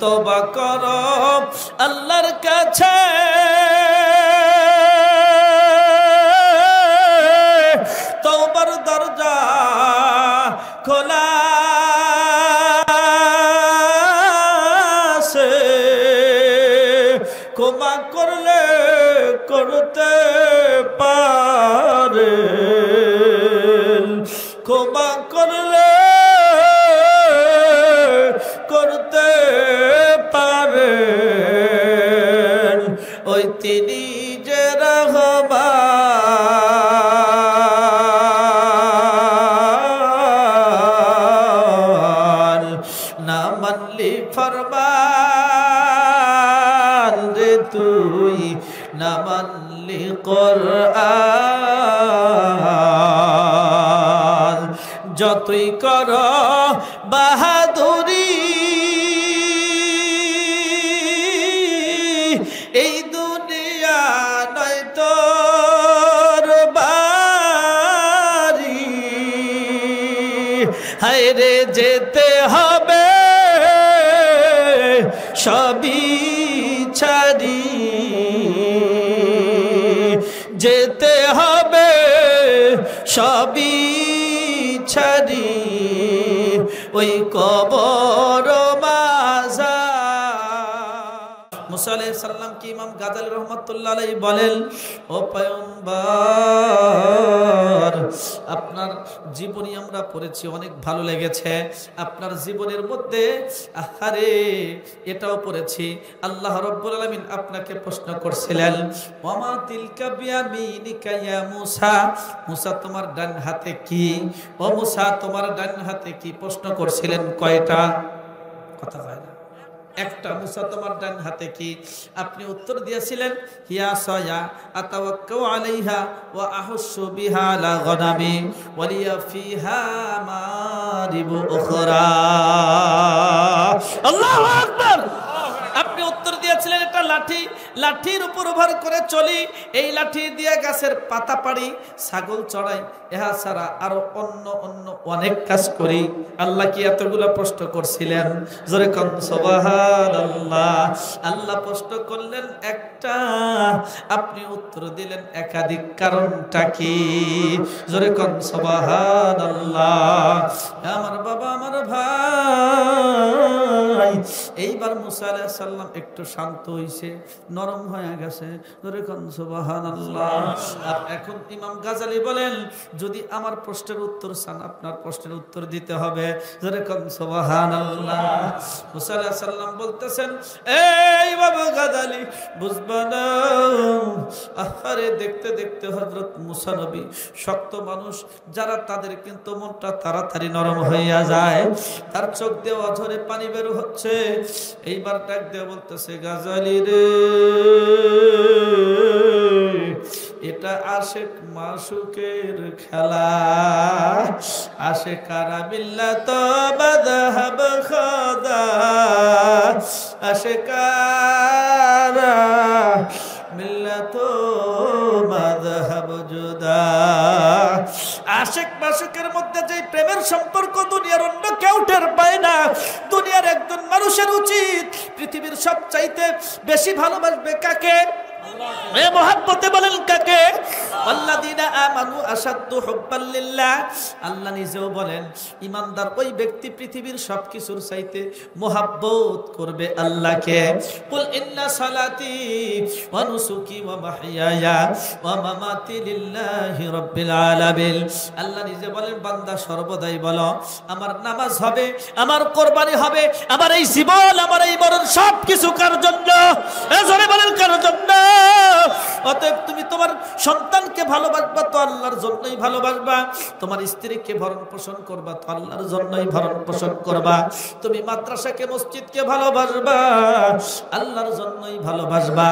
তওবা করো আল্লাহর কাছে, তওবার দরজা খোলা আছে, ক্ষমা করলে করতে পারেন, ক্ষমা করলে করতে পারেন, ওই তিনি যে রহমান। না মানলি ফরমান রে তুই, না মানলি কোরআন, যতই কর বাহাদুরি এই দুনিয়া নয় তোর বাড়ি, হায় রে যেতে হবে সবই ছাড়ি, যেতে হবে সবই ছাড়ি, ওই কবর মাজার। মুসা আলাইহিস সালাম কি ইমাম গাজালি রহমাতুল্লাহ আলাইহি বলেন, ও পয়গম্বর আপনার জীবনী আমরা পড়েছি, অনেক ভালো লেগেছে। আপনার জীবনের মধ্যে আহারে এটাও পড়েছি, আল্লাহ রাব্বুল আলামিন আপনাকে প্রশ্ন করছিলেন, ওয়ামা তিলকা বিয়ামিনিকা ইয়া মুসা, মুসা তোমার ডান হাতে কি? ও মুসা তোমার ডান হাতে কি? প্রশ্ন করছিলেন কয়টা? কথা হয় না, একটা। মুসা তোমার ডান হাতে কি? আপনি উত্তর দিয়েছিলেন হিয়া সায়া আতাওয়াক্কাউ আলাইহা ওয়া আহুসসু বিহা লা গনামি ওয়া লিয়া ফিহা মারিবু উখরা। আল্লাহু আকবার। আপনি উত্তর দিয়েছিলেন এটা লাঠি, লাঠির উপর ভর করে চলি, এই লাঠি দিয়ে গাছের পাতা পাড়ি, ছাগল চড়াই, এহা ছাড়া আরো অন্য অন্য অনেক কাজ করি। আল্লাহ কি এতগুলো প্রশ্ন করছিলেন? জোরে কোন সুবহানাল্লাহ। আল্লাহ প্রশ্ন করলেন একটা, আপনি উত্তর দিলেন একাধিক। কারণটা কি? জোরে কোন সুবহানাল্লাহ। আমার বাবা, আমার ভাই, এইবার মুসা আলাইহিস সালাম একটু শান্ত হইছে, নরম হয়ে গেছে। জোরে কোন সুবহানাল্লাহ। আর এখন ইমাম গাজালি বলেন, যদি আমার প্রশ্নের উত্তর চান আপনার প্রশ্নের উত্তর দিতে হবে। জোরে কোন সুবহানাল্লাহ। মুসা আলাইহিস সালাম বলতেছেন, এই বাবা গাজালি বুঝবা না, আহারে দেখতে দেখতে হযরত মুসা নবী শক্ত মানুষ যারা, তাদের কিন্তু মনটা তাড়াতাড়ি নরম হইয়া যায়। তার চোখ দিয়ে অঝরে পানি বের হচ্ছে। এইবার ডাক দিয়ে বলতেছে, গাজালি রে, এটা আশেক মাশুকের খেলা, আশেকারা মিল্লাত মাযহাব খোদা, আশেকারা মিল্লাত মাযহাব জুদা। আশেক মাশুকের মধ্যে যে প্রেমের সম্পর্ক দুনিয়ার অন্য কেউ টের পায় না। দুনিয়ার একজন মানুষের উচিত পৃথিবীর সবচাইতে বেশি ভালোবাসবে কাকে? এ মোহাব্বতে বলেন কাকে? আল্লাযীনা আমানু আশাদ্দু হুব্বান লিল্লাহ। আল্লাহ নিজেও বলেন ঈমানদার ওই ব্যক্তি পৃথিবীর সবকিছুর চাইতে মোহাব্বত করবে আল্লাহকে। কুল ইন্না সালাতি ওয়া নুসুকি ওয়া মাহইয়ায়া ওয়া মামাতি লিল্লাহি রাব্বিল আলামিন। আল্লাহ নিজে বলেন, বান্দা সর্বদাই বলো আমার নামাজ হবে, আমার কুরবানি হবে, আমার এই জীবন, আমার এই মরণ সবকিছু কার জন্য? জোরে বলেন কার জন্য? অতএব তুমি তোমার সন্তানকে ভালোবাসবা তো আল্লাহর জন্যই ভালোবাসবা, তোমার স্ত্রীকে ভরণ পোষণ করবা তো আল্লাহর জন্যই ভরণ পোষণ করবা, তুমি মাদ্রাসাকে মসজিদকে ভালোবাসবা আল্লাহর জন্যই ভালোবাসবা।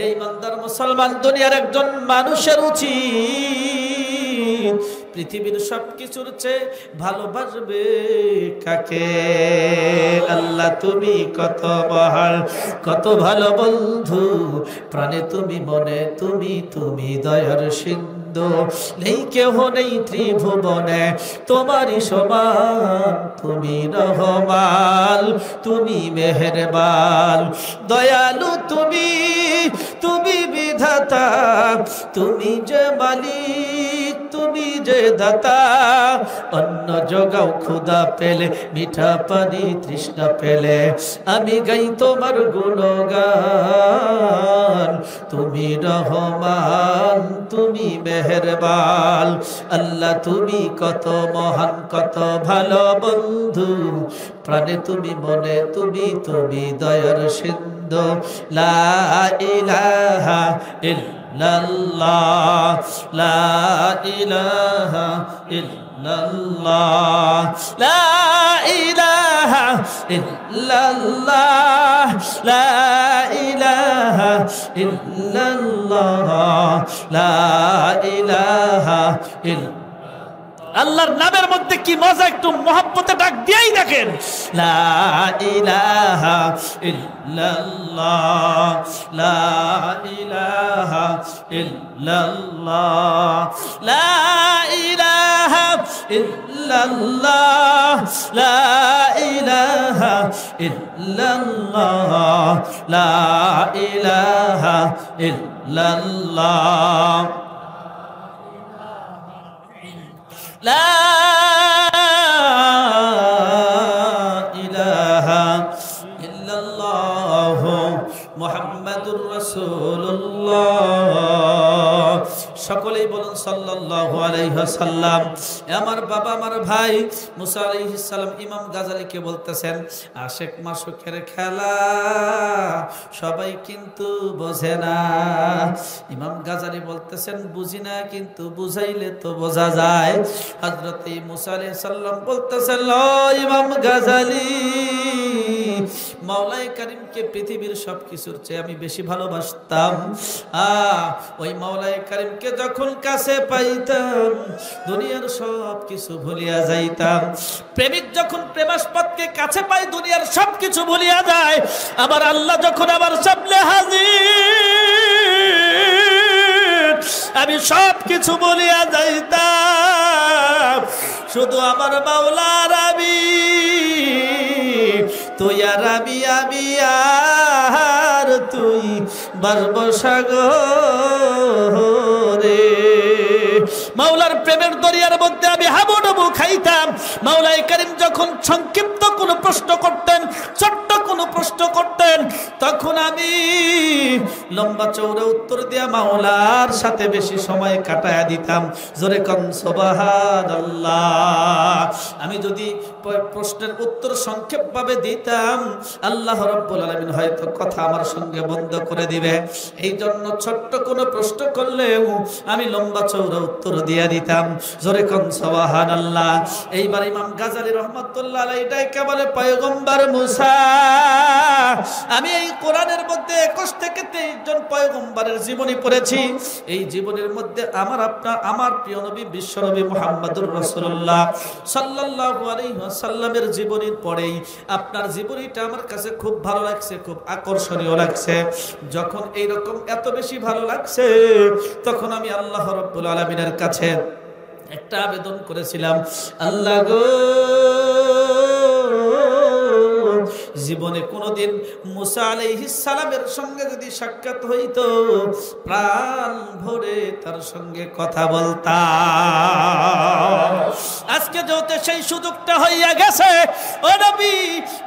এই ইমানদার মুসলমান দুনিয়ার একজন মানুষের উচিত পৃথিবীর সবকিছুর চেয়ে ভালোবাসবে কাকে? আল্লাহ তুমি কত মহান, কত ভালো বন্ধু, প্রাণে তুমি, মনে তুমি, তুমি দয়ার সিন্ধু। সিন্ধু, নেই কেহ নেই ত্রিভুবনে তোমারই সমান। তুমি রহমান, তুমি মেহেরবান, দয়ালু তুমি, তুমি বিধাতা, তুমি যে মালিক, তুমি যে দাতা। অন্ন যোগাও ক্ষুধা পেলে, মিঠা পানি তৃষ্ণা পেলে, আমি গাই তোমার গুণগান। তুমি রহমান, তুমি মেহেরবান। আল্লাহ তুমি কত মহান, কত ভালো বন্ধু, প্রাণে তুমি, মনে তুমি, তুমি দয়ার সিন্ধু। লা ইলাহা ইল্লাল্লাহ, লা ইলাহা ইল্লাল্লাহ, লা ইলাহা ইল্লাল্লাহ, লা ইলাহা ইল্লাল্লাহ, লা ইলাহা ইল্লাল্লাহ। আল্লাহর নামের মধ্যে কি মজা, একটু মহব্বতে ডাক দিয়েই দেখেন। লা ইলাহা ইল্লাল্লাহ, লা ইলাহা ইল্লাল্লাহ, লা ইলাহা ইল্লাল্লাহ, লা ইলাহা ইল্লাল্লাহ, লা ইলাহা ইল্লাল্লাহ, লা ইলাহা ইল্লাল্লাহ মুহাম্মাদুর রাসূলুল্লাহ। সকলেই বলুন সাল্লাল্লাহু আলাইহি ওয়াসাল্লাম। আমার বাবা, আমার ভাই মুসা আলাইহিস সালাম ইমাম গাজালিকে বলতেছেন, আশিক মাশুকের খেলা সবাই কিন্তু বোঝে না। ইমাম গাজালি বলতেছেন, বুঝি না, কিন্তু বুঝাইলে তো বোঝা যায়। হযরত মুসা আলাইহিস সালাম বলতেছেন, ও ইমাম গাজালি, মাওলাই কারীমকে পৃথিবীর সবকিছুর চেয়ে আমি বেশি ভালোবাসতাম। ওই মাওলাই কারীমকে যখন কাছে পাইতাম, দুনিয়ার সব কিছু ভুলিয়া যাইতাম। প্রেমিক যখন প্রেমাস্পদকে কাছে পায়, দুনিয়ার সব কিছু ভুলিয়া যায়। আবার আল্লাহ যখন আমার সামনে হাজির, আমি সব কিছু ভুলিয়া যাইতাম। শুধু আমার মাওলার আমি, তুই আর আমি, আমি আর তুই, বারব সাগরে। মাওলার প্রেমের দরিয়ার মধ্যে আমি হাবুডুবু খাইতাম। মাওলাই কারীম যখন সংক্ষিপ্ত কোনো প্রশ্ন করতেন, ছোট্ট কোনো প্রশ্ন করতেন, তখন আমি লম্বা চৌড়া উত্তর দিয়া মাওলার সাথে বেশি সময় কাটায়া দিতাম। জোরে কোন সুবহানাল্লাহ। আমি যদি প্রশ্নের উত্তর সংক্ষেপভাবে দিতাম, আল্লাহ রাব্বুল আলামিন হয়তো কথা আমার সঙ্গে বন্ধ করে দিবে। এই জন্য ছোট্ট কোনো প্রশ্ন করলেও আমি লম্বা চৌড়া উত্তর দিয়া দিতাম। জোরে কোন সুবহানাল্লাহ। এইবার ইমাম গাজালি রহমাতুল্লাহ আলাইহি ডাইকা বলে, পয়গম্বর মুসা, আমি এই কোরআনের মধ্যে 21 থেকে 23 জন পয়গম্বরের জীবনী পড়েছি। এই জীবনের মধ্যে আমার প্রিয় নবী বিশ্ব নবী মুহাম্মদুর রাসূলুল্লাহ সাল্লাল্লাহু আলাইহি ওয়াসাল্লামের জীবনীর পরেই আপনার জীবনীটা আমার কাছে খুব ভালো লাগছে, খুব আকর্ষণীয় লাগছে। যখন এইরকম এত বেশি ভালো লাগছে, তখন আমি আল্লাহ রাব্বুল আলামিনের কাছে একটা আবেদন করেছিলাম, আল্লাহ গো, জীবনে কোনোদিন মুসা আলাইহিস সালামের সঙ্গে যদি সাক্ষাৎ হইতো, প্রাণ ভরে তার সঙ্গে কথা বলতাম। আজকে যেহেতু সেই সুযোগটা হইয়া গেছে, ও নবী,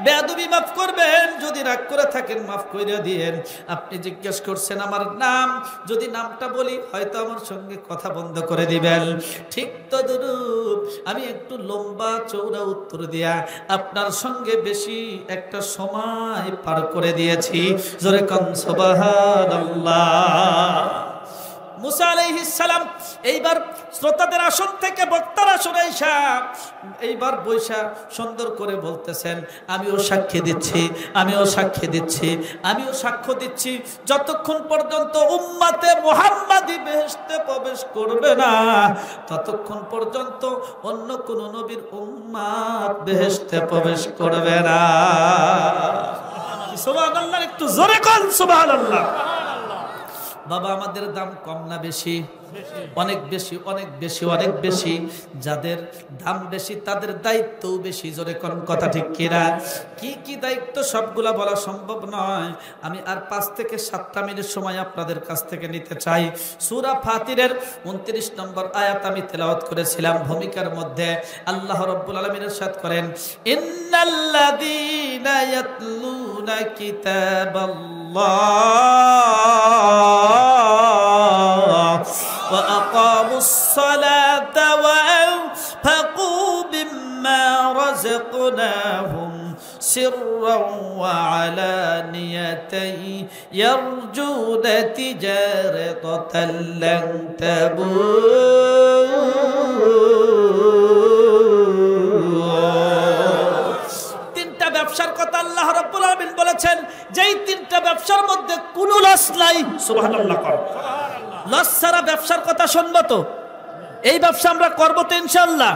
বেয়াদবি মাফ করবেন, যদি রাগ করে থাকেন মাফ করে দিয়েন। আপনি জিজ্ঞেস করছেন আমার নাম, যদি নামটা বলি হয়তো আমার সঙ্গে কথা বন্ধ করে দিবেন। ঠিক তদ্রূপ আমি একটু লম্বা চৌড়া উত্তর দিয়া আপনার সঙ্গে বেশি একটা সময় পার করে দিয়েছি। জোরে কোন সুবহানাল্লাহ। মুসা আলাইহিস সালাম এইবার শ্রোতাদের আসন থেকে বক্তার আসনে আইসা এইবার বৈশা সুন্দর করে বলতেছেন, আমিও সাক্ষী দিচ্ছি, আমিও সাক্ষী দিচ্ছি, আমিও সাক্ষ্য দিচ্ছি, যতক্ষণ পর্যন্ত উম্মতে মুহাম্মাদি বেহেশতে প্রবেশ করবে না, ততক্ষণ পর্যন্ত অন্য কোন নবীর উম্মত বেহেশতে প্রবেশ করবে না। সুবহানাল্লাহ, একটু জোরে কোন সুবহানাল্লাহ। বাবা আমাদের দাম কম না বেশি? অনেক বেশি, অনেক বেশি, অনেক বেশি। যাদের দাম বেশি তাদের দায়িত্বও বেশি। জোরে কোন কথা ঠিক কিনা? কি কি দায়িত্ব সবগুলা বলা সম্ভব নয়। আমি আর 5 থেকে 7টা মিনিট সময় আপনাদের কাছ থেকে নিতে চাই। সূরা ফাতিরের 29 নম্বর আয়াত আমি তেলাওয়াত করেছিলাম। ভূমিকার মধ্যে আল্লাহ রাব্বুল আলামিন ইরশাদ করেন, ইন্নাল্লাযীনা ইয়াতলুনা কিতাবাল্লাহ ওয়া আকামুস সালাতা ওয়া আনফাকু মিম্মা রাযাকনাহুম সিররান ওয়া আলানিয়াতান ইয়ারজুনা তিজারাতান লান তাবুর। তিনটা ব্যবসার কথা আল্লাহ রাব্বুল আলামিন বলেছেন, যেই তিনটা ব্যবসার মধ্যে কোনো লস নাই। সুবহানাল্লাহ। লস ছাড়া ব্যবসার কথা শুনবো তো? এই ব্যবসা আমরা করবো তো ইনশাআল্লাহ।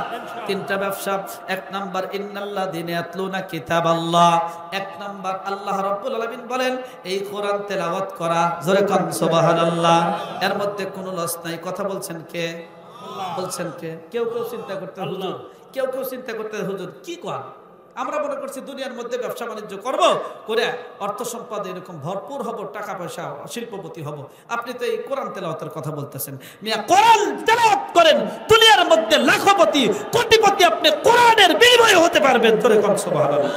তিনটা ব্যবসা। 1 নাম্বার ইন্নাল্লাযীনা ইয়াতলুনা কিতাবাল্লাহ। 1 নাম্বার আল্লাহ রাব্বুল আলামিন বলেন এই কোরআন তেলাওয়াত করা। জোরে কোন সুবহানাল্লাহ। এর মধ্যে কোনো লস নাই। কথা বলছেন কে? বলছেন কে? কেউ কেউ চিন্তা করতে হুজুর, কেউ কেউ চিন্তা করতে হুজুর কি কোরআন? আমরা মনে করছি দুনিয়ার মধ্যে ব্যবসা বাণিজ্য করব, করে অর্থ সম্পদ এরকম ভরপুর হব, টাকা পয়সা শিল্পপতি হব। আপনি তো এই কোরআন তেলাওয়াতের কথা বলতেছেন। মিয়া কোরআন তেলাওয়াত করেন, দুনিয়ার মধ্যে লাখপতি কোটিপতি আপনি কোরআনের বিনিময়ে হতে পারবেন। ধরে কোন সুবহানাল্লাহ।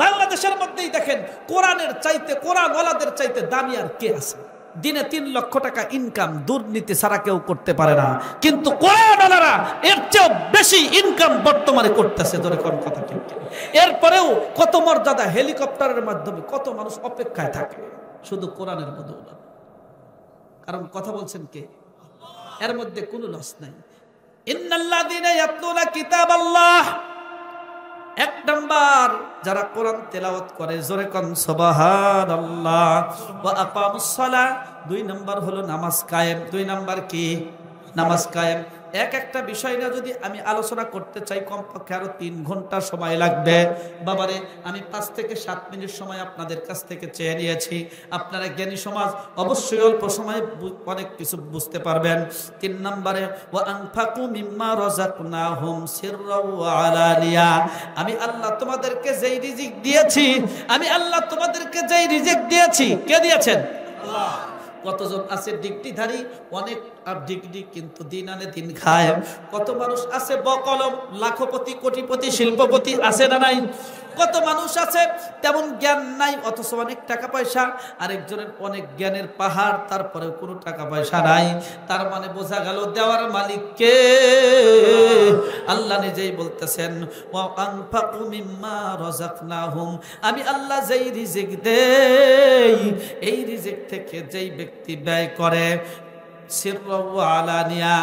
বাংলাদেশের মধ্যেই দেখেন কোরআনের চাইতে, কোরআন ওয়ালাদের চাইতে দামি আর কে আছে? দিনে 3 লক্ষ টাকা ইনকাম দুর্নীতি ছাড়া কেউ করতে পারে না, কিন্তু কোরআনওয়ালারা এর চেয়েও বেশি ইনকাম বর্তমানে করতেছে। ধরে কোন কথা ঠিক? এরপরেও কত মর্যাদা, হেলিকপ্টারের মাধ্যমে কত মানুষ অপেক্ষায় থাকে শুধু কোরআনের বদৌলতে। কারণ কথা বলছেন কে? এর মধ্যে কোনো লস নাই। ইন্নাল্লাযীনা ইয়াতলুনা কিতাবাল্লাহ। 1 নাম্বার যারা কোরআন তেলাওয়াত করে, জোরে কোন সুবহানাল্লাহ। ওয়া আকামুস সালাহ। 2 নাম্বার হলো নামাজ কায়েম। 2 নাম্বার কি? নামাজ কায়েম। একটা বিষয় না যদি আমি আলোচনা করতে চাই কমপক্ষে আরো 3 ঘন্টা সময় লাগবে। বাবারে আমি 5 থেকে 7 মিনিট সময় আপনাদের কাছ থেকে চেয়ে নিয়েছি। আপনারা জ্ঞানী সমাজ, অবশ্যই অল্প সময়ে অনেক কিছু বুঝতে পারবেন। 3 নম্বরে ওয়া আনফাকু মিম্মা রাযাকনাহুম সিররাও ওয়া আলানিয়া। আমি আল্লাহ তোমাদেরকে যেই রিজিক দিয়েছি, আমি আল্লাহ তোমাদেরকে যেই রিজিক দিয়েছি, কে দিয়েছেন? আল্লাহ। কতজন আছে ডিগ্রিধারী, অনেক ডিগ্রি কিন্তু দিন আনে দিন খায়। কত মানুষ আছে বকলম, লাখপতি কোটিপতি শিল্পপতি, আছে না নাই? কত মানুষ আছে তেমন জ্ঞান নাই অথচ অনেক টাকা পয়সা। আরেকজনের অনেক জ্ঞানের পাহাড়, তারপরেও কোনো টাকা পয়সা নাই। তার মানে বোঝা গেল দেওয়ার মালিক কে? আল্লাহ নিজেই বলতেছেন ওয়া আনফাকু মিম্মা রাযাকনাহুম। আমি আল্লাহ যেই রিজিক দেই, এই রিজিক থেকে যেই ব্যক্তি ব্যয় করে, সিররাও ওয়া আলানিয়া,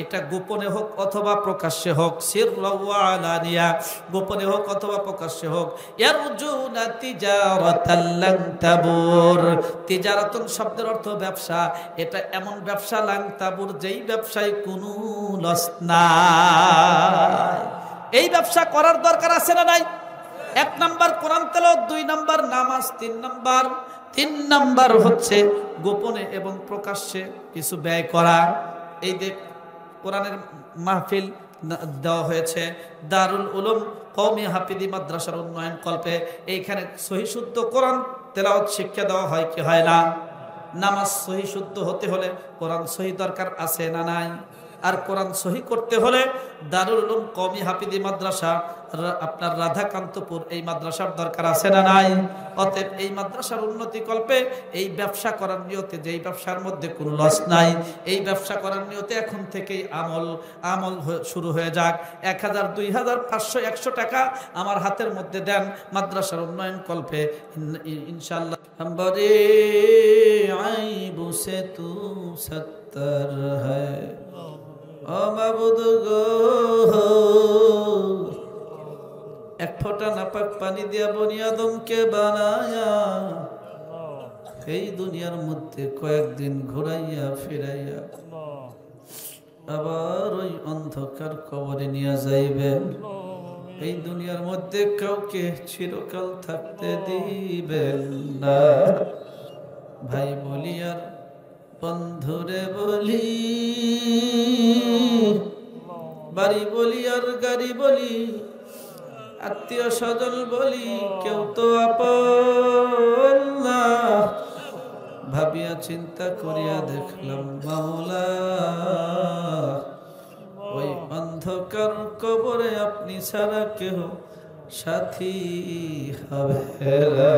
এটা গোপনে হোক অথবা প্রকাশ্যে হোক, সিররাও ওয়া আলানিয়া, গোপনে হোক অথবা প্রকাশ্যে হোক, ইয়ারজুনা তিজারাতান লান তাবুর। তিজারাতুন শব্দের অর্থ ব্যবসা। এটা এমন ব্যবসা লান তাবুর, যেই ব্যবসায় কোনো লস নাই। এই ব্যবসা করার দরকার আছে না নাই? 1 নাম্বার কোরআন তেলাওয়াত, 2 নাম্বার নামাজ, 3 নাম্বার হচ্ছে গোপনে এবং প্রকাশ্যে কিছু ব্যয় করা। এই যে কোরআনের মাহফিল দেওয়া হয়েছে দারুল উলুম কওমি হাফিজি মাদ্রাসার উন্নয়ন কল্পে। এইখানে সহি শুদ্ধ কোরআন তেলাওয়াত শিক্ষা দেওয়া হয় কি হয় না? নামাজ সহি শুদ্ধ হতে হলে কোরআন সহি দরকার আছে না নাই? আর কোরআন সহি করতে হলে দারুল উলুম কওমি হাফিজি মাদ্রাসা আপনার রাধাকান্তপুর, এই মাদ্রাসার দরকার আছে না নাই? অতএব এই মাদ্রাসার উন্নতি কল্পে এই ব্যবসা করার নিয়তে, যেই ব্যবসার মধ্যে কোনো লস নাই, এই ব্যবসা করার নিয়তে এখন থেকেই আমল শুরু হয়ে যাক। 1000, 2000, 500, 100 টাকা আমার হাতের মধ্যে দেন মাদ্রাসার উন্নয়ন কল্পে, ইনশাআল্লাহ। হম্বরে আইবু সে তু সত্তর হ্যায় ও মাবুদ গো। 1 ফোঁটা নাপাক পানি দিয়া বনি আদমকে বানায়া, এই দুনিয়ার মধ্যে কয়েকদিন ঘুরাইয়া ফিরাইয়া আবার ওই অন্ধকার কবরে নিয়ে যাইবেন। এই দুনিয়ার মধ্যে কাউকে চিরকাল থাকতে দিবেন না। ভাই বলি আর বন্ধুরে বলি, বাড়ি বলি আর গাড়ি বলি, আত্মীয় স্বজন বলি, কেউ তো আপন না। ভাবিয়া চিন্তা করিয়া দেখলাম মাওলা, ওই অন্ধকার কবরে আপনি ছাড়া কেহ সাথী হবে না।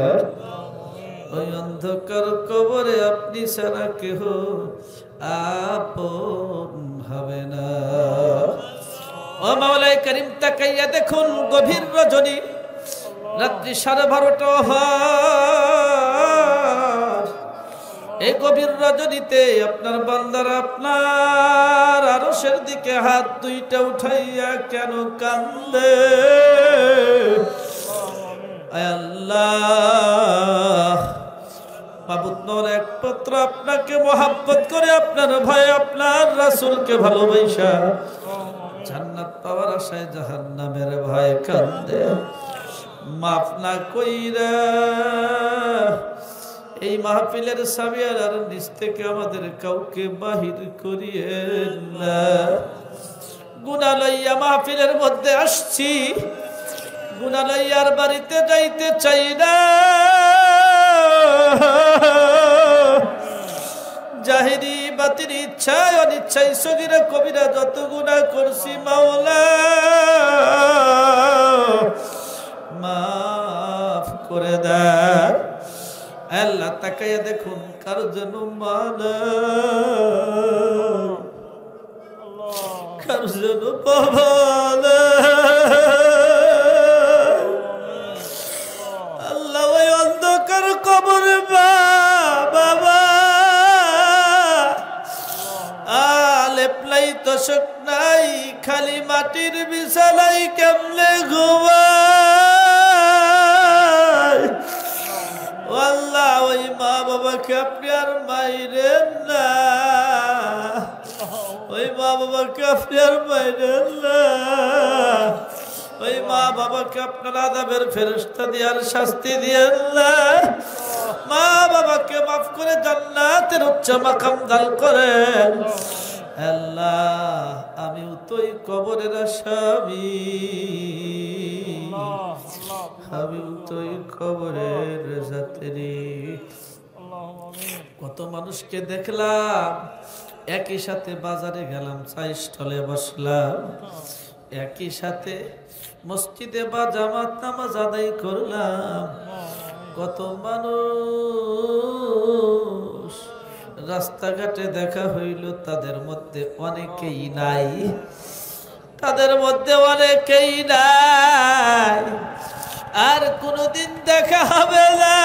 ওই অন্ধকার কবরে আপনি ছাড়া কেহ আপন হবে না। ও মাওলাই করিম, তাকাইয়া দেখুন গভীর রজনী, রাত্রি 12:30। এই গভীর রজনীতে আপনার বান্দারা আপনার আরশের দিকে হাত দুইটা উঠাইয়া কেন কান্দে? আয় আল্লাহ, মাবুদ মওলা একমাত্র আপনাকে মহব্বত করে, আপনার ভয়ে, আপনার রাসূলকে ভালোবাসা, জান্নাত পাওয়ার আশায় জাহান্নামের ভয়ে কান্দে। মাফ না কইরা এই মাহফিলের সাবিয়ার নিচ থেকে আমাদের কাউকে বাহির করিয়েন না। গুনাহ লইয়া মাহফিলের মধ্যে আসছি, গুনাহ লইয়ার বাড়িতে যাইতে চাই না। জাহিরি বাতিনি ইচ্ছায় অনিচ্ছায় সগীরা কবিরা যত গুনাহ করছি মাওলা মাফ করে দেন। আল্লাহ তাকাইয়া দেখুন কার জন্য মানা, কার জন্য পাবানা। আল্লাহ ওই অন্ধকার কবরে বাবা লেপলাই তোষক নাই, খালি মাটির বিছানায় কেমনে ঘুমায়। আল্লাহ ওই মা বাবাকে আপনি আর মাইরেন না, ওই মা বাবাকে আপনি আর মাইরেন না। ওই মা বাবাকে আপনার আযাবের ফেরেশতা দিয়ে আর শাস্তি দিয়েন না। মা বাবাকে মাফ করে জান্নাতের উচ্চ মাকাম দান করেন। আল্লাহ আমিও তো এই কবরের আসামি, আমিও তো এই কবরের যাত্রী। কত মানুষকে দেখলাম, একই সাথে বাজারে গেলাম, চায়ের স্টলে বসলাম, একই সাথে মসজিদে বা জামাত নামাজ আদায় করলাম। কত মানুষ রাস্তাঘাটে দেখা হইল, তাদের মধ্যে অনেকেই নাই, তাদের মধ্যে অনেকেই নাই, আর কোনদিন দেখা হবে না।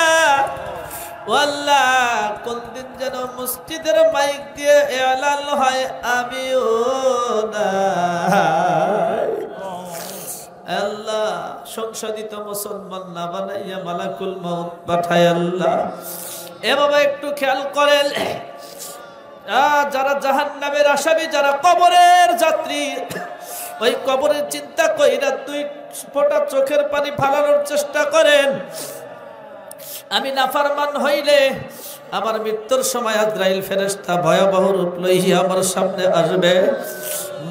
আল্লাহ কোন দিন যেন মসজিদের মাইক দিয়ে এলান হয় আমিও নাই। আল্লাহ সংশোধিত মুসলমান না বানাইয়া মালাকুল মউত পাঠায়। আল্লাহ এ বাবা একটু খেয়াল করেন, যারা জাহান্নামের আসামি, যারা কবরের যাত্রী, ওই কবরের চিন্তা কইরা 2 ফোঁটা চোখের পানি ফালানোর চেষ্টা করেন। আমি নাফরমান হইলে আমার মৃত্যুর সময় আজরাইল ফেরেশতা ভয়াবহ রূপ লইয়া আমার সামনে আসবে।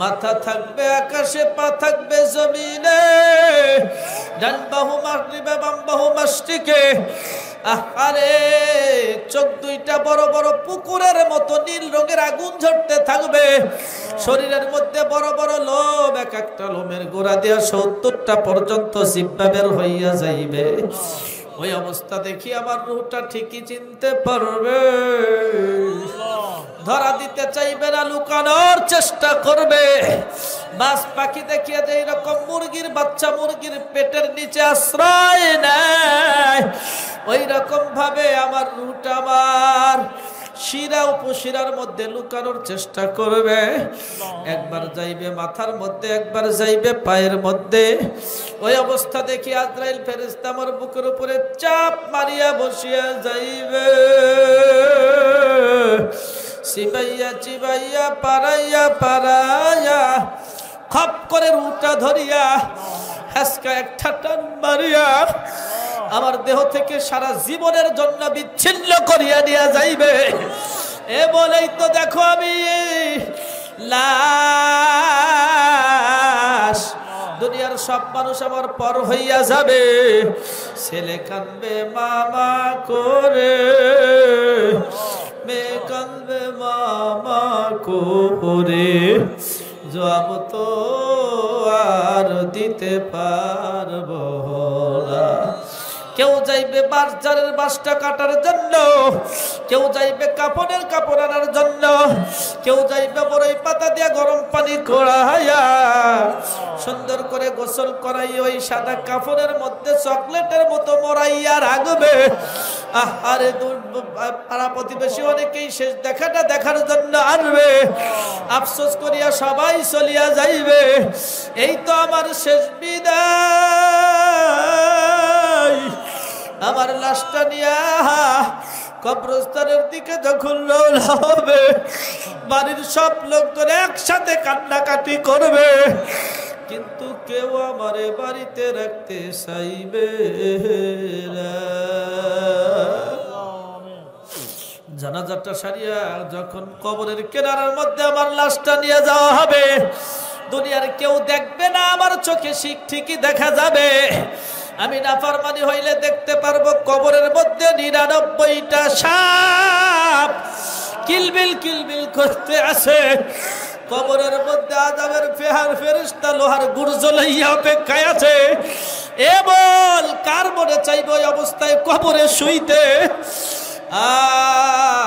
মাথা থাকবে আকাশে, পা থাকবে জমিনে, ডান বাহু মাগরিবে, বাম বাহু মাশরিকে। আরে চোখ দুইটা বড় বড় পুকুরের মতো নীল রঙের আগুন ঝরতে থাকবে। শরীরের মধ্যে বড় বড় লোম, এক একটা লোমের গোড়া দিয়া 70টা পর্যন্ত জিহ্বা বের হইয়া যাইবে। ওই অবস্থা দেখি আমার রূহটা ঠিকই চিনতে পারবে, ধরা দিতে চাইবে না, লুকানোর চেষ্টা করবে। বাস পাখি দেখিয়া যে এরকম মুরগির বাচ্চা মুরগির পেটের নিচে আশ্রয় নেয়, ওই রকম ভাবে আমার রূহটা আমার শিরা উপশিরার মধ্যে লুকানোর চেষ্টা করবে। একবার যাইবে মাথার মধ্যে, একবার যাইবে পায়ের মধ্যে। ওই অবস্থা দেখি আজরাইল ফেরেশতা আমার বুকের উপরে চাপ মারিয়া বসিয়া যাইবে। চিবাইয়া চিবাইয়া পারাইয়া পারাইয়া খপ করে রুটা ধরিয়া হেসকা একটা টান মারিয়া আমার দেহ থেকে সারা জীবনের জন্য বিচ্ছিন্ন করিয়া নিয়ে যাইবে। এ বলেই তো দেখো আমি লাশ, দুনিয়ার সব মানুষ আমার পর হইয়া যাবে, ছেলে কাঁদবে মামা করে, মেয়ে কাঁদবে মামা করে, জবাব তো আর দিতে পারবো না। কেউ যাইবে বাজারের বাসটা কাটার জন্য, কেউ যাইবে কাপড়ের কাপড় আনার জন্য, কেউ যাইবে বড়ই পাতা দিয়া গরম পানি করাইয়া সুন্দর করে গোসল করাই ওই সাদা কাপড়ের মধ্যে চকলেটের মতো মরাইয়া রাখবে। আরে পাড়া প্রতিবেশী অনেকেই শেষ দেখাটা দেখার জন্য আসবে, আফসোস করিয়া সবাই চলিয়া যাইবে। এই তো আমার শেষ বিদায়। আমার লাশটা নিয়া কবরস্থানের দিকে যখন রওনা হবে, বাড়ির সব লোকজন একসাথে কান্নাকাটি করবে, কিন্তু কেউ আমারে বাড়িতে রাখতে চাইবে না। জানাজাটা সারিয়া যখন কবরের কিনারার মধ্যে আমার লাশটা নিয়ে যাওয়া হবে, দুনিয়ার কেউ দেখবে না, আমার চোখে ঠিকই দেখা যাবে। আমি নাফরমানি হইলে দেখতে পারবো কবরের মধ্যে 99টা সাপ কিলবিল কিলবিল করতে আছে। কবরের মধ্যে আযাবের ফেরেশতা লোহার গুরজ লইয়া অপেক্ষায় আছে। এ বল কার মনে চাইবে ওই অবস্থায় কবরে শুইতে?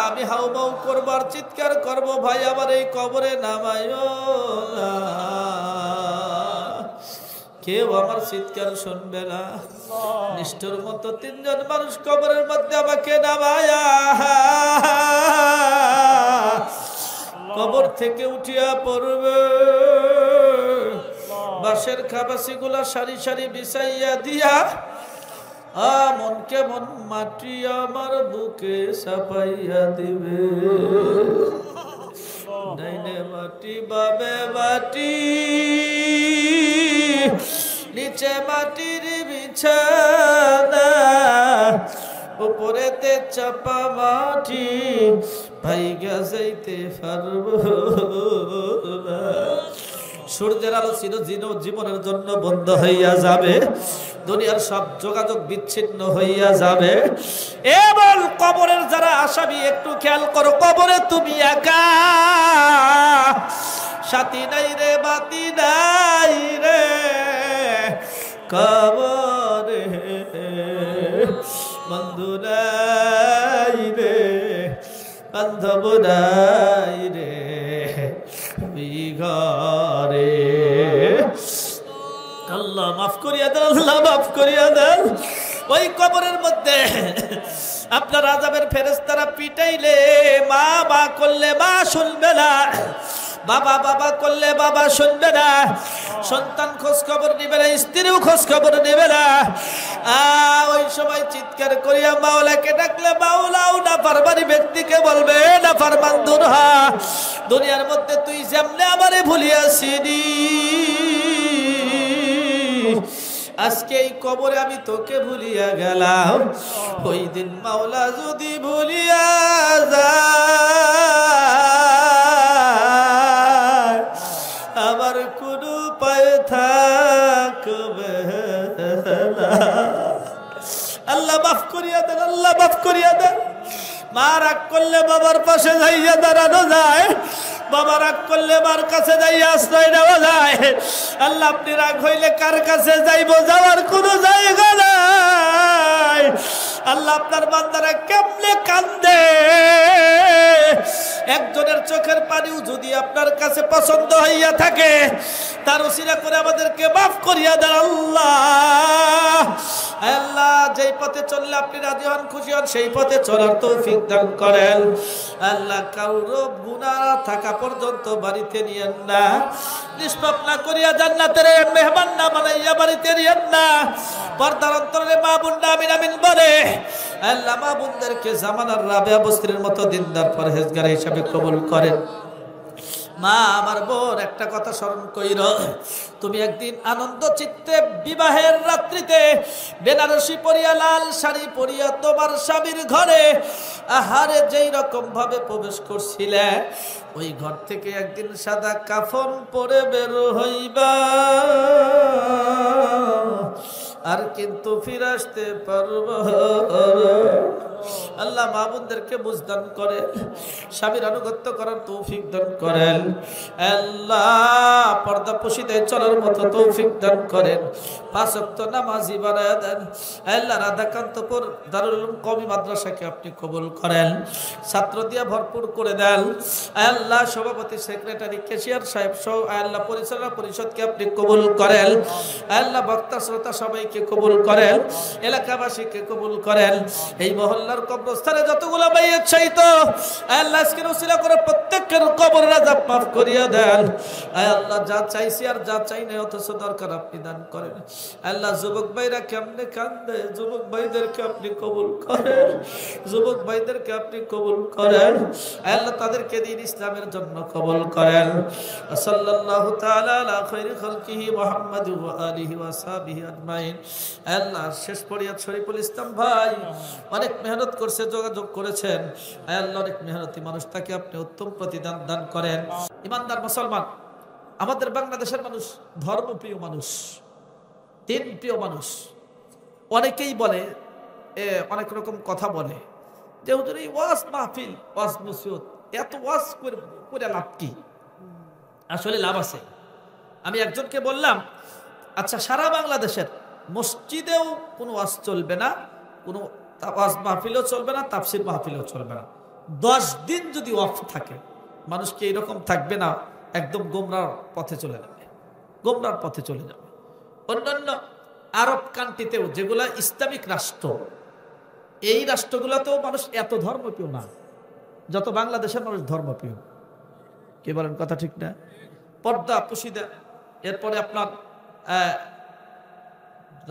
আমি হাউমাউ করবো আর চিৎকার করবো, ভাই আমার এই কবরে নামাইও না। কেউ আমার চিৎকার শুনবে না। নিষ্ঠুর মতো 3 জন মানুষ কবরের মধ্যে আমাকে নামায়া কবর থেকে উঠিয়া পড়বে। বাঁশের খাবাসি গুলা সারি সারি বিছাইয়া দিয়া মন কেমন মাটি আমার বুকে চাপাইয়া দিবে। ডাইনে মাটি বাবে মাটি, নিচে মাটির বিছানা, উপরেতে চাপা মাটি, ভাইগা যাইতে পারবো না। সূর্যের আলো জীবনের জন্য বন্ধ হইয়া যাবে, দুনিয়ার সব যোগাযোগ বিচ্ছিন্ন হইয়া যাবে। এবং কবরের যারা আসামি একটু খেয়াল করো, কবরে তুমি একা, সাথী নাই রে বাতি নাই রে কবরে, বন্ধু নাই রে বান্ধব নাই রে বিঘরে। আল্লাহ মাফ করিয়া দেন, আল্লাহ মাফ করিয়া দেন। ওই কবরের মধ্যে আপনার আযাবের ফেরেশতারা পিটাইলে মা মা করলে মা শুনবে না, বাবা বাবা করলে বাবা শুনবে না, সন্তান খোঁজ খবর নিবে না, স্ত্রীও খোঁজ খবর নেবে না। ওই সময় চিৎকার করিয়া মাওলাকে ডাকলে মাওলাও নাফরমানি ব্যক্তিকে বলবে, নাফরমান দূর হ, দুনিয়ার মধ্যে তুই যেমনে আমারে ভুলিয়াছিলি, আজকে এই কবরে আমি তোকে ভুলিয়া গেলাম। ওই দিন মাওলা যদি ভুলিয়া যায়, আমার কোনো উপায় থাকবে না। আল্লাহ মাফ করিয়া দেন, আল্লাহ মাফ করিয়া দেন। মা রাগ করলে বাবার পাশে যাইয়া দাঁড়ানো যায়, বাবা রাগ করলে মার কাছে যাইয়া আশ্রয় নেওয়া যায়। আল্লাহ আপনি রাগ হইলে কার কাছে যাইব? যাওয়ার কোনো জায়গা নাই। আল্লাহ আপনার বান্দারা কেমনে কান্দে, একজনের চোখের পানিও যদি আপনার কাছে পছন্দ হইয়া থাকে, তার ওসিলা করে আমাদেরকে মাফ করিয়া দেন আল্লাহ। আল্লাহ যেই পথে চললে আপনি রাজি হন, খুশি হন, সেই পথে চলার তৌফিক দান করেন। আল্লাহ কারো গুনাহ থাকা পর্যন্ত বাড়িতে নিয়েন না, নিষ্পাপ না করিয়া জান্নাতের মেহমান না বানাইয়া বাড়িতে নিয়েন না। পর্দার অন্তরে মা বোনরা আমিন আমিন বলে। আল্লাহ মা বোনদেরকে জামানার রাবেয়া বস্তির মতো দিনদার পরহেজগার হিসাবে কবুল করেন। মা আমার বোন, একটা কথা স্মরণ কইর, তুমি একদিন আনন্দ চিত্তে বিবাহের রাত্রিতে বেনারসি পরিয়া লাল শাড়ি পরিয়া তোমার স্বামীর ঘরে আহারে যেই রকম ভাবে প্রবেশ করছিলে, ওই ঘর থেকে একদিন সাদা কাফন পরে বের হইবা, আর কিন্তু ফিরে আসতে পারবো। আল্লাহ মা বোনদেরকে বুঝদান করেন, স্বামীর আনুগত্য করার তৌফিক দান করেন। আল্লাহ পর্দা পশিদে চলার মতো তৌফিক দান করেন। 5 ওয়াক্ত নামাজি বানায় দেন। আল্লাহ রাধাকান্তপুর দারুল উলুম কওমি মাদ্রাসাকে আপনি কবুল করেন, ছাত্র দিয়া ভরপুর করে দেন। আল্লাহ সভাপতি, সেক্রেটারি, ক্যাশিয়ার সাহেব সহ আল্লাহ পরিচালনা পরিষদকে আপনি কবুল করেন। আল্লাহ বক্তা শ্রোতা সবাইকে কবুল করেন, এলাকাবাসীকে কবুল করেন। এই মহল্লার কবরস্থানে যতগুলো মাইয়িত শহীদ আল্লাহ আজকের উসিলা করে প্রত্যেকের কবরের আযাব মাফ করিয়া দেন। আল্লাহ যা চাইছি আর যা চাই না অথচ দরকার আপনি দান করেন। আল্লাহ যুবক ভাইরা কেমনে কান্দে, যুবক ভাইদেরকে আপনি কবুল করেন, যুবক ভাইদেরকে আপনি কবুল করেন। আল্লাহ তাদেরকে দিন ইসলামের জন্য কবুল করেন। সাল্লাল্লাহু তাআলা আলা খায়রি খালকিহি মুহাম্মাদ ওয়া আলিহি ওয়া সাহবিহি আজমাইন। আল্লাহ শেষ পরিয়াত শরীফুল ইসলাম ভাই অনেক মেহনত করছে, যোগাযোগ করেছেন। আল্লাহ অনেক মেহনতি মানুষ, তাকে আপনি উত্তম প্রতিদান দান করেন। ইমানদার মুসলমান, আমাদের বাংলাদেশের মানুষ ধর্মপ্রিয় মানুষ, দিন প্রিয় মানুষ। অনেকেই বলে, অনেক রকম কথা বলে যে হুজুর এই ওয়াজ মাহফিল, ওয়াজ নসিহত, এত ওয়াজ করে লাভ কি? আসলে লাভ আছে। আমি একজনকে বললাম, আচ্ছা সারা বাংলাদেশের মসজিদেও কোনো ওয়াজ চলবে না, কোনো ওয়াজ মাহফিলও চলবে না, তাফসির মাহফিলও চলবে না, 10 দিন যদি ওয়াফ থাকে, মানুষ কি এরকম থাকবে না? একদম গোমরার পথে চলে যাবে, গোমরার পথে চলে যাবে। অন্যান্য আরব কান্ট্রিতেও, যেগুলা ইসলামিক রাষ্ট্র, এই রাষ্ট্রগুলোতেও মানুষ এত ধর্মপ্রিয় না যত বাংলাদেশের মানুষ ধর্মপ্রিয়। কি বলেন, কথা ঠিক না? পর্দা পুশিদা, এরপরে আপনার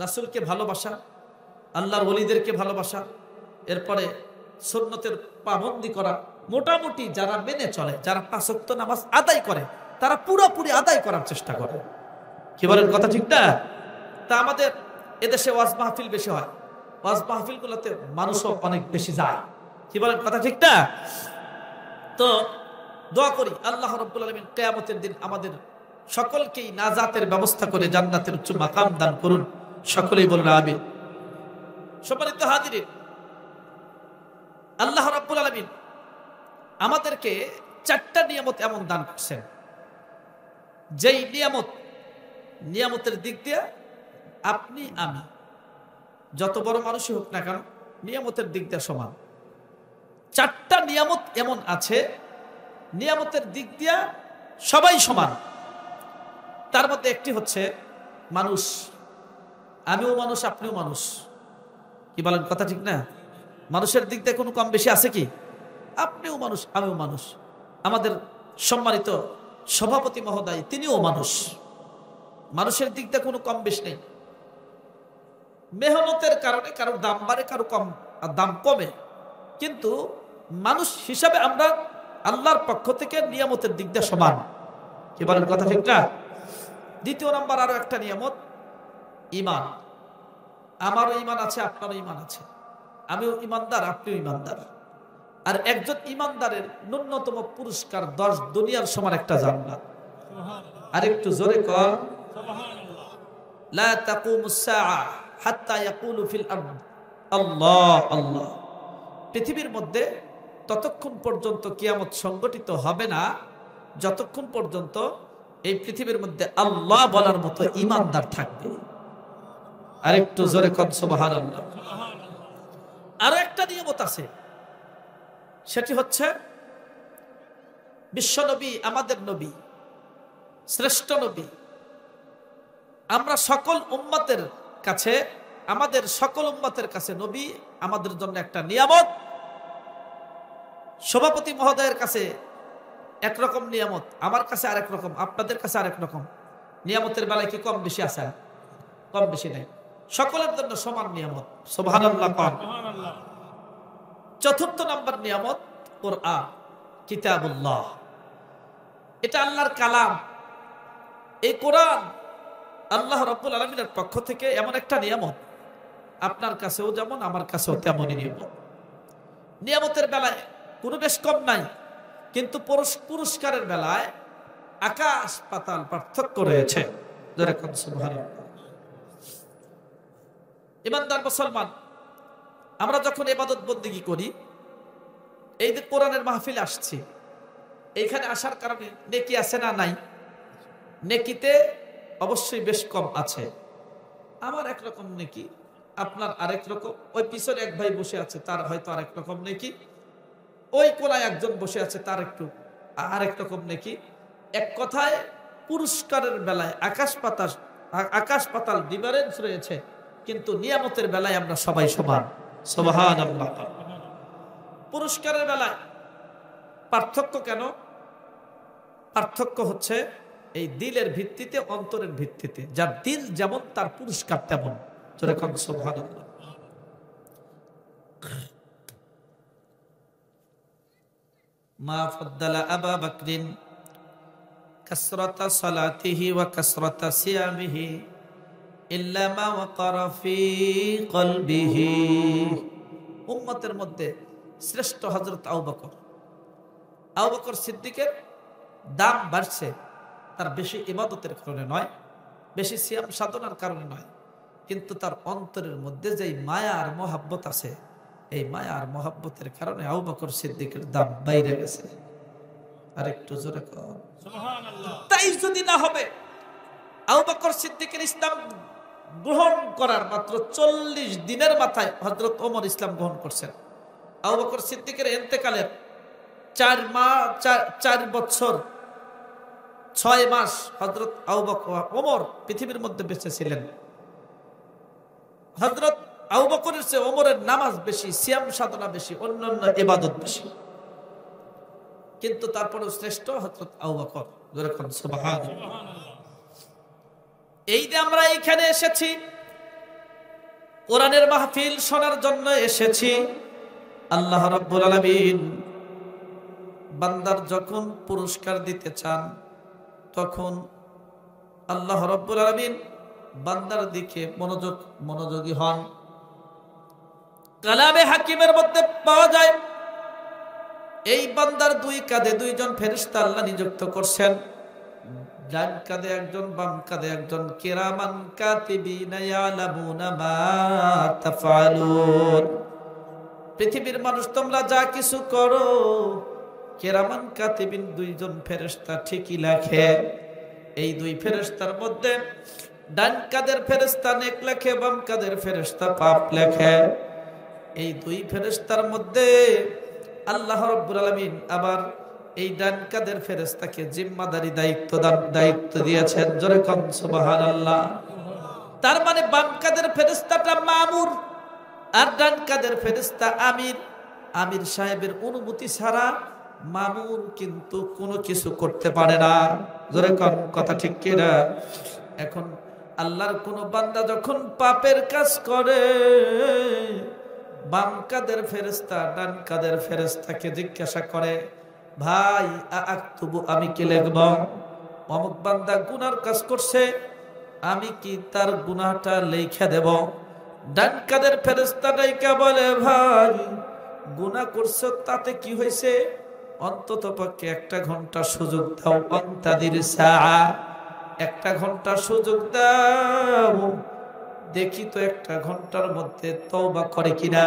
রাসূলকে ভালোবাসা, আল্লাহর ওলিদেরকে ভালোবাসা, এরপরে সুন্নতের পাবন্দি করা। মোটামুটি যারা মেনে চলে, যারা 5 ওয়াক্ত নামাজ আদায় করে, তারা পুরোপুরি আদায় করার চেষ্টা করে। কি বলেন, কথা ঠিক না? তা আমাদের এদেশে ওয়াজ মাহফিল বেশি হয়, ওয়াজ মাহফিল গুলোতে মানুষও অনেক বেশি যায়। কি বলেন, কথা ঠিক না? তো দোয়া করি আল্লাহ রাব্বুল আলামিন কিয়ামতের দিন আমাদের সকলকেই নাজাতের ব্যবস্থা করে জান্নাতের উচ্চ মাকাম দান করুন। সকলেই বলুন আমিন। সম্মানিত হাজিরিন, আল্লাহ রাব্বুল আলামিন আমাদেরকে 4টা নিয়ামত এমন দান করছেন, যেই নিয়ামতের দিক দিয়ে আপনি আমি যত বড় মানুষই হোক না কেন, নিয়ামতের দিক দিয়ে সমান। 4টা নিয়ামত এমন আছে, নিয়ামতের দিক দিয়ে সবাই সমান। তার মধ্যে একটি হচ্ছে মানুষ। আমিও মানুষ, আপনিও মানুষ। কি বলেন, কথা ঠিক না? মানুষের দিক দিয়ে কোনো কম বেশি আছে কি? আপনিও মানুষ, আমিও মানুষ। আমাদের সম্মানিত সভাপতি মহোদয়, তিনিও মানুষ। মানুষের দিক দিয়ে কোনো কম বেশি নেই। মেহনতের কারণে কারোর দাম বাড়ে, কারো দাম কমে, কিন্তু মানুষ হিসাবে আমরা আল্লাহর পক্ষ থেকে নিয়ামতের দিক দিয়ে সমান। কি বলেন, কথা ঠিক না? দ্বিতীয় নাম্বার আরো একটা নিয়ামত, ঈমান। আমারও ঈমান আছে, আপনারও ঈমান আছে। আমিও ঈমানদার, আপনিও ঈমানদার। আর একজন ঈমানদারের ন্যূনতম পুরস্কার 10 দুনিয়ার সমান একটা জান্নাত। আর একটু জোরে কর, লা তাকুমুস সাআ হাত্তা ইয়াকুলু ফিল আরদ আল্লাহ আল্লাহ। পৃথিবীর মধ্যে ততক্ষণ পর্যন্ত কিয়ামত সংগঠিত হবে না যতক্ষণ পর্যন্ত এই পৃথিবীর মধ্যে আল্লাহ বলার মতো ঈমানদার থাকবে। আরেকটু জোরে কর সুবহানাল্লাহ। আরো একটা নিয়ামত আছে, সেটি হচ্ছে বিশ্ব নবী, আমাদের নবী, শ্রেষ্ঠ নবী। আমরা সকল উম্মতের কাছে, আমাদের সকল উম্মতের কাছে নবী আমাদের জন্য একটা নিয়ামত। সভাপতি মহোদয়ের কাছে একরকম নিয়ামত, আমার কাছে আরেক রকম, আপনাদের কাছে আরেক রকম। নিয়ামতের বেলায় কি কম বেশি আছে? কম বেশি নেই, সকলের জন্য সমান নিয়ামত। সুবহানাল্লাহ। চতুর্থ নাম্বার নিয়ামত কোরআন, কিতাবুল্লাহ। এটা আল্লাহর কালাম। এই কোরআন আল্লাহ রাব্বুল আলামিনের পক্ষ থেকে এমন একটা নিয়ামত, আপনার কাছেও যেমন আমার কাছেও তেমনই নিয়ামত। নিয়ামতের বেলায় কোনো বেশ কম নাই, কিন্তু পুরস্কারের বেলায় আকাশ পাতাল পার্থক্য রয়েছে। যেরকম সুবহানাল্লাহ। ইমানদার মুসলমান, আমরা যখন ইবাদত বন্দেগী করি, এই যে কোরআনের মাহফিল আসছি, এইখানে আসার কারণে নেকি আছে না নাই? নেকিতে অবশ্যই বেশ কম আছে। আমার একরকম নেকি, আপনার আরেক রকম। ওই পিছনে এক ভাই বসে আছে, তার হয়তো আরেক রকম নেকি। ওই কোনায় একজন বসে আছে, তার একটু আরেক রকম নেকি। এক কথায় পুরস্কারের বেলায় আকাশ পাতাল ডিফারেন্স রয়েছে, কিন্তু নিয়ামতের বেলায় আমরা সবাই সমান। সুবহানাল্লাহ। পুরস্কারের বেলায় পার্থক্য কেন? পার্থক্য হচ্ছে এই দিলের ভিত্তিতে, অন্তরের ভিত্তিতে। যার দিল যেমন তার পুরস্কার তেমন। যেরকম সুবহানাল্লাহ। মা ফাদ্দালা আবা বকরিন কাসরাতা সালাতিহি ওয়া কাসরাতা সিয়ামিহি ইল্লা মা ওয়াকারা ফি কলবিহি। উম্মতের মধ্যে শ্রেষ্ঠ হযরত আবু বকর সিদ্দিকের দাম বাড়ছে তার বেশি ইবাদতের কারণে নয়, বেশি সিয়াম সাধনার কারণে নয়, কিন্তু তার অন্তরের মধ্যে যেই মায়া আর মহাব্বত আছে, এই মায়া আর মহাব্বতের কারণে আবু বকর সিদ্দিকের দাম বাইরে গেছে। আর একটু জোরে কর সুবহানাল্লাহ। তাই যদি না হবে, আবু বকর সিদ্দিকের ইসলাম গ্রহণ করার মাত্র 40 দিনের মাথায় হযরত ওমর ইসলাম গ্রহণ করছেন। আবু বকর সিদ্দিকের ইন্তেকালের 4 বছর 6 মাস হযরত ওমর পৃথিবীর মধ্যে বেঁচে ছিলেন। হযরত আবু বকরের চেয়ে ওমরের নামাজ বেশি, সিয়াম সাধনা বেশি, অন্যান্য ইবাদত বেশি, কিন্তু তারপরেও শ্রেষ্ঠ হযরত আবু বকর। যেরকম সুবহানাল্লাহ। এই যে আমরা এইখানে এসেছি, কোরআনের মাহফিল শোনার জন্য এসেছি। আল্লাহ রাব্বুল আলামিন বান্দার যখন পুরস্কার দিতে চান, তখন আল্লাহ রাব্বুল আলামিন বান্দার দিকে মনোযোগী হন। কালামে হাকিমের মধ্যে পাওয়া যায়, এই বান্দার 2 কাঁধে 2 জন ফেরেশতা আল্লাহ নিযুক্ত করছেন। ডান কাঁধে একজন, বাম কাঁধে একজন। কিরামান কাতিবিনা ইয়ালামুনা মা তাফআলুন। পৃথিবীর মানুষ, তোমরা যা কিছু করো, কিরামান কাতিবিন 2 জন ফেরেশতা ঠিকই লেখে। এই 2 ফেরেশতার মধ্যে ডান কাঁধের ফেরেশতা নেক লেখে, বাম কাঁধের ফেরেশতা পাপ লেখে। এই 2 ফেরেশতার মধ্যে আল্লাহ রাব্বুল আলামিন আবার এই ডান কাঁধের ফেরেশতাকে জিম্মাদারি দায়িত্ব দিয়েছেন। জোরে কোন সুবহানাল্লাহ। তার মানে বাম কাঁধের ফেরেশতাটা মামুর, আর ডান কাঁধের ফেরেশতা আমির। আমির সাহেবের অনুমতি ছাড়া মামুর কিন্তু কোনো কিছু করতে পারে না। জোরে কোন কথা ঠিক কি না? এখন আল্লাহর কোন বান্দা যখন পাপের কাজ করে, বাম কাঁধের ফেরেশতা ডান কাঁধের ফেরেশতাকে জিজ্ঞাসা করে, ভাই আক্তুবু, আমি কি লিখব? অমুক বান্দা গুনার কাজ করছে, আমি কি তার গুনাহটা লিখে দেব? ডান কাঁধের ফেরেশতা ডাইকা বলে, ভাই গুনাহ করছো তাতে কি হয়েছে? অন্তত পক্ষে 1 ঘন্টা সুযোগ দাও। অন্তাদির সাআ, 1 ঘন্টা সুযোগ দাও, দেখি তো 1 ঘন্টার মধ্যে তওবা করে কিনা।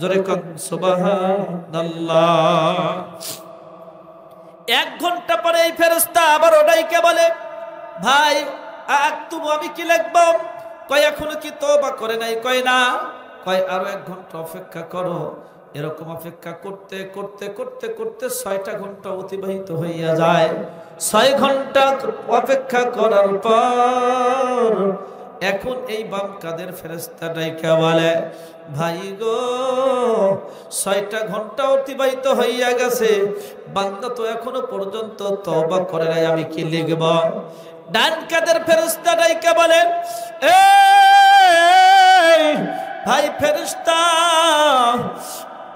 জোরে কোন সুবহানাল্লাহ। 1 ঘন্টা পরে এই ফেরেশতা আবার ওটাইকে বলে, ভাই আক্তুবু, আমি কি লিখব? কয় এখনো কি তওবা করে নাই? কয় না। কয় আরো 1 ঘন্টা অপেক্ষা করো। এরকম অপেক্ষা করতে করতে করতে করতে 6টা ঘন্টা অতিবাহিত হইয়া যায়। 6 ঘন্টা অপেক্ষা করার পর এখন এই বাম কাঁধের ফেরেশতা ডাইকা বলে, ভাই গো, 6টা ঘন্টা অতিবাহিত হইয়া গেছে, বান্দা তো এখনো পর্যন্ত তওবা করে নাই, আমি কি লিখব? ডান কাঁধের ফেরেশতা ডাইকা বলে, এই ভাই ফেরেশতা,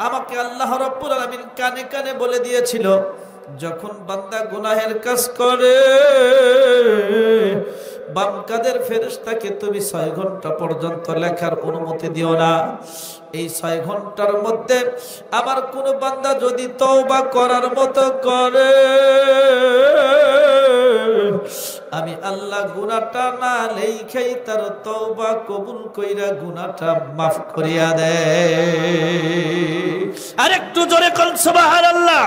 আমাকে আল্লাহ রাব্বুল আলামিন কানে কানে বলে দিয়েছিল, যখন বান্দা গুনাহের কাজ করে বাম কাদের ফেরেশতাকে তুমি 6 ঘন্টা পর্যন্ত লেখার অনুমতি দিও না। এই 6 ঘন্টার মধ্যে আবার কোন বান্দা যদি তওবা করার মতো করে, আমি আল্লাহ গুনাহটা না লেখাই তার তওবা কবুল কইরা গুনাহটা মাফ করিয়া দেয়। আর একটু জোরে কোন সুবহানাল্লাহ।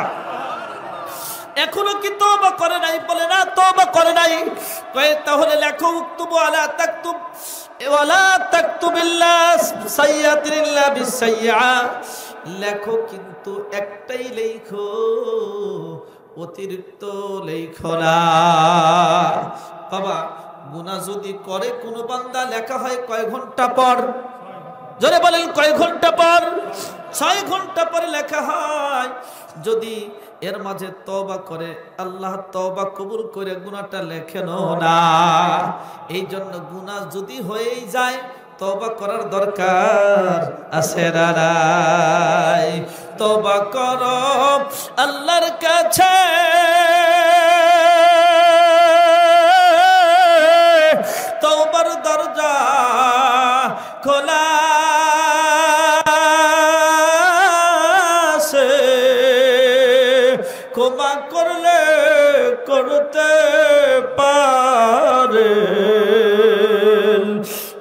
এখনো কি তওবা করে নাই? বলে না তওবা করে নাই। কয় তাহলে লেখো উক্তুবু আলা তাকতুব ওয়ালা তাকতুবিল্লাহ সাইয়্যাতিল্লাহ বিসাইয়্যা, লেখো কিন্তু একটাই লেখো, অতিরিক্ত লেখো না। বাবা গুনাহ যদি করে কোন বান্দা লেখা হয় কয় ঘন্টা পর? জোরে বলেন কয় ঘন্টা পর? 6 ঘন্টা পরে লেখা হয়। যদি এর মাঝে তওবা করে আল্লাহ তওবা কবুল করে গুনাহটা লেখেন না। এই জন্য গুনাহ যদি হয়েই যায় তওবা করার দরকার আছে না নাই? তওবা করো আল্লাহর কাছে, তওবার দরজা খোলা আছে। ক্ষমা করলে করতে পারে,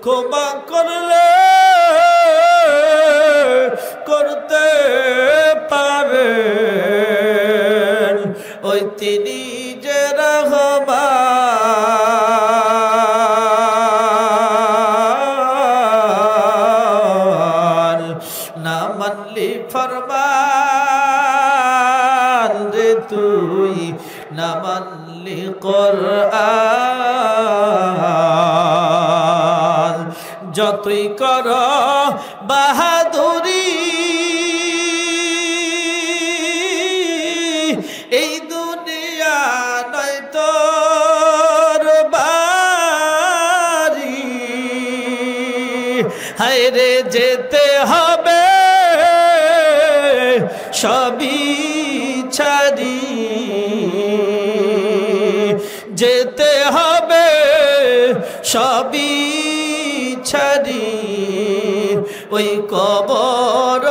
ক্ষমা করলে করতে পারে, ওই তিনি যে রহমান। না মানলি ফরমান রে তুই, না মানলি কোরআন, যতই কর বাহাদুরি এই দুনিয়া নয় তোর বাড়ি। হায় রে যেতে হবে সবই ছাড়ি, যেতে হবে সবই ছাড়ি, ওই কবর